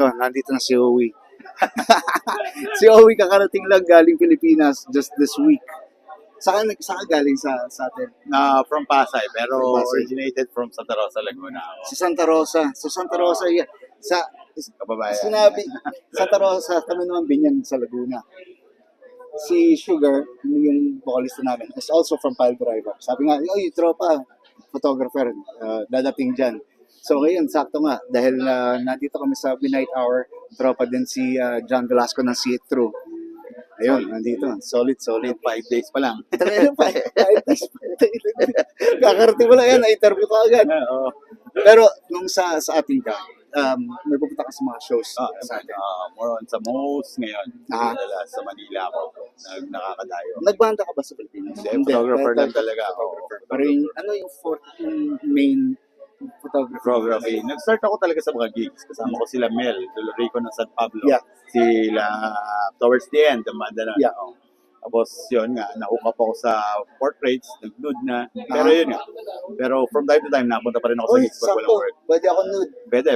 Nandito na si Owie. Si Owie kakarating lang galing Pilipinas just this week. Saan galing sa atin? From Pasay, pero From Pasay. originated from Santa Rosa, Laguna. Sa Santa Rosa. Sa Santa Rosa, yeah. Kababayan. Sinabi, Santa Rosa, kami naman binyan sa Laguna. Si Sugar, yung vocalist namin, is also from Pile Driver. Sabi nga, oy, tropa, photographer, dadating dyan. So ngayon, sakto nga, dahil nandito kami sa Midnight Hour, tropa din si John Velasco ng See It Through. Ayun, nandito. Solid. 5 days pa lang. Ayun, 5 days pa. Kakarating mo lang yan, na-interview ka agad. Oo. Pero nung sa ating ka, may pupunta ka sa mga shows. Sa atin. More on sa most ngayon. Ah. Sa Manila ako. Nakakadayo. Nagbanda ka ba sa Pilipinas? Hindi, photographer lang talaga ako. Pero yung main Photography. Nag-start ako talaga sa mga gigs. Kasama ko sila Mel, Dolorico ng San Pablo. Yeah. Sila towards the end, dumanda na. Yeah. Tapos yun nga, na-hook up ako sa portraits, nag-nude na. Pero yun nga. Pero from time to time, napunta pa rin ako sa Uy, gigs pag walang sakto. work. Pwede ako nude. Pwede.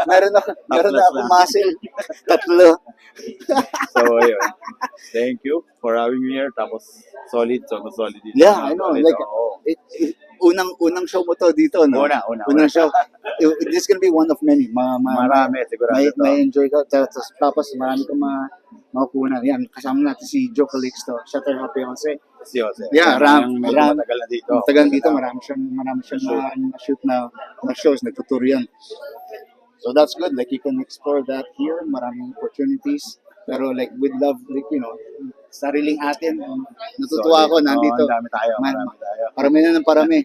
Meron na Topless ako lang. muscle. Tatlo. So yun. Thank you for having me here. Tapos solid dito. Yeah, I know. Solid, Like, oo. unang show mo to dito, no? Unang show. This is gonna be one of many. Marami, sigurado ito. May enjoy ka. Tapos marami kang makukunan. Yan, kasama natin si Joe Calixto. Shutter Happy Jose. Si Jose. Yeah, Medyo matagal na dito. Tagal dito, marami siyang na-shoot na shows, nagtutur yan. So that's good, like you can explore that here, maraming opportunities. Pero like with love, like, sariling atin, natutuwa ako, nandito. Marami tayo. Parami na ng parami.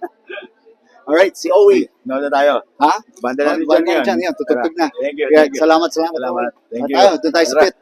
Alright, si Owie. No na tayo. Ha? Banda na rin Banda dyan yan, tutugtog na. Thank you. Salamat. Salamat. Thank you. Tayo, doon tayo split.